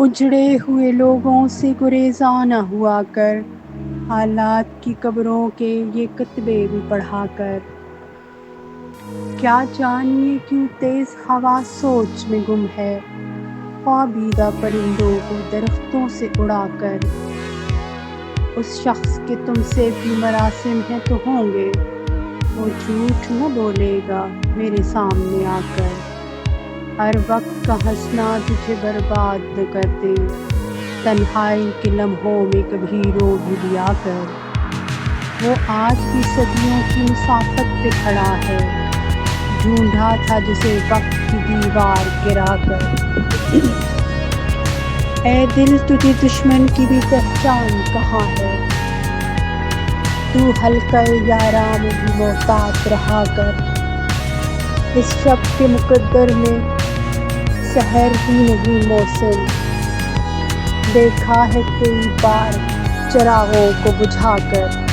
اجڑے ہوئے لوگوں سے گریزاں نہ ہوا کر، حالات کی قبروں کے یہ کتبے بھی پڑھا کر۔ کیا جانیے کیوں تیز ہوا سوچ میں گم ہے، خوابیدہ پرندوں کو درختوں سے اڑا کر۔ اس شخص کے تم سے بھی مراسم ہیں تو ہوں گے، وہ جھوٹ نہ بولے گا میرے سامنے آ کر۔ ہر وقت کا ہنسنا تجھے برباد نہ کر دے، تنہائی کے لمحوں میں کبھی رو بھی لیا کر۔ وہ آج بھی صدیوں کی مسافت پہ کھڑا ہے، ڈھونڈا تھا جسے وقت کی دیوار گرا کر۔ اے دل تجھے دشمن کی بھی پہچان کہاں ہے، تو حلقۂ یاراں میں بھی محتاط رہا کر۔ اس شب کے مقدر میں سحر ہی نہیں موسم، دیکھا ہے کئی بار چراغوں کو بجھا کر۔